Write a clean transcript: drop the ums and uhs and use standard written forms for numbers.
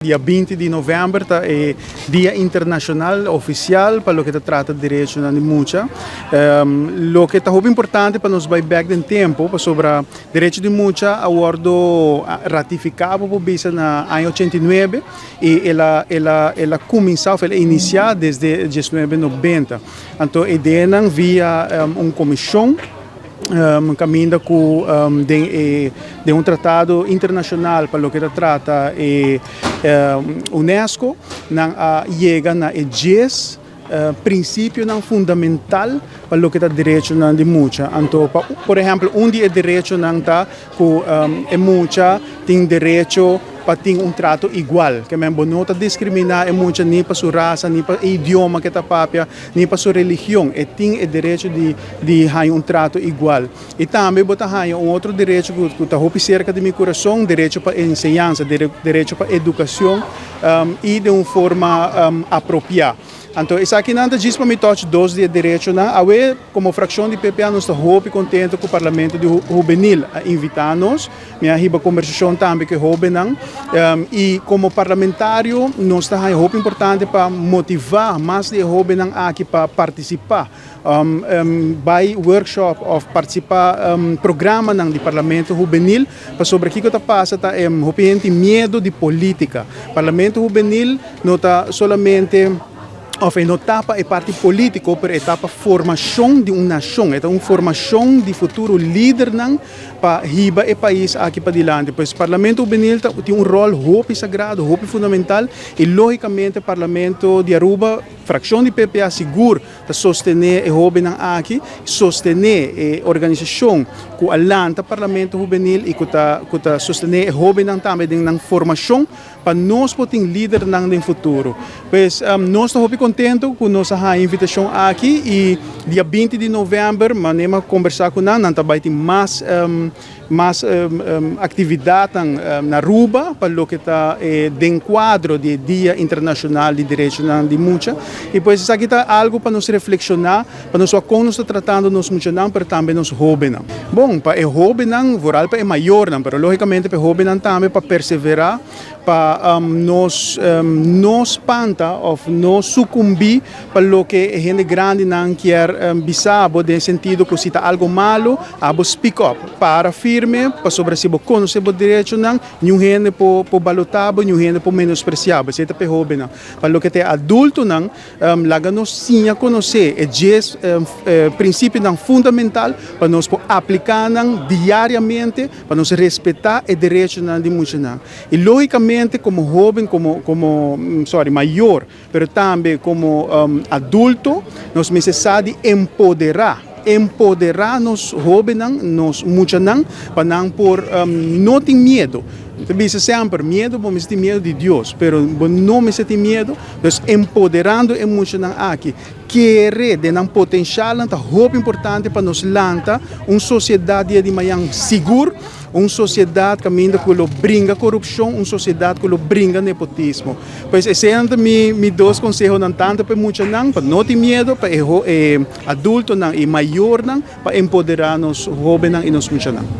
Dia 20 de novembro é Dia Internacional Oficial para o que trata de direitos de mucha. Lo que é muito importante para nos vai back no tempo sobre direitos de mucha, a acordo ratificado por bisa na ano 89 e ela começou, ela iniciou desde 1990. Então, a ideia via comissão caminha com de tratado internacional para o que trata UNESCO chega na 10 princípio fundamental para o que é direito de mucha. Então, por exemplo, dia direito que mucha tem direito para ter trato igual, que mesmo não discriminar mucha nem para sua raça, nem para o idioma que está papia, nem para sua religião, e tem o direito de ter trato igual. E também botar outro direito que está cerca de meu coração, direito para ensinança, direito para educação e de uma forma apropriada. Então, isso aqui não diz para mim todos dois direitos, como fração de PPA, nós estamos muito contentes com o Parlamento Juvenil a invitar-nos, minha conversação também com o jovem, e como parlamentário, nós estamos muito importante para motivar mais de jovens aqui para participar. By workshop of participar programa do Parlamento Juvenil para sobre o que está passando medo de política. Parlamento Juvenil não está solamente não etapa é parte política, mas etapa formação de uma nação, é uma formação de futuro líder para riba e país aqui para diante. Pois o Parlamento Juvenil tem rol muito sagrado, muito fundamental e logicamente o Parlamento de Aruba, fração de PPA seguro, para sostener o jovem aqui, sostener a organização que alanta o Parlamento Juvenil e que sostener o jovem também na formação para nós poder líder no futuro. Pois nós estamos muito contentes com nossa invitação aqui e dia 20 de novembro, vamos conversar com nós, também tem mais atividade na Aruba para o que está dentro quadro do Dia Internacional de Direitos de Mucha. E pois isso aqui está algo para nos reflexionar, para nós como nós estamos tratando nos mucha, mas também nos jovens. Bom, para o jovem, voral para o maior, mas logicamente para o jovem também para perseverar, para nos espanta ou nos sucumbir para o que a gente grande não quer bisabo, no sentido que se está algo malo, abo speak up, para firme, para sobre se conhecer o direito, não gente por balotável, não gente por menospreciável, se está para jovem. Para o que é adulto, não, laga nos sim a conhecer, é princípio fundamental para nós aplicar diariamente, para nós respeitar o direito de muitos. E logicamente, como jovem, maior, mas também como adulto, nós precisamos empoderar nos jovens, nos muitos, para não ter medo. Dice sempre, medo, vamos ter medo de Deus, mas não me ter medo, então empoderando e muitos aqui. Querer de um potencial é muito importante para nos lançar uma sociedade de manhã segura, uma sociedade que não brinca corrupção, uma sociedade que não brinca nepotismo. Pois esses são meus dois conselhos, tanto para muitos, para não ter medo, para adultos e maior, para empoderar os jovens e os muitos.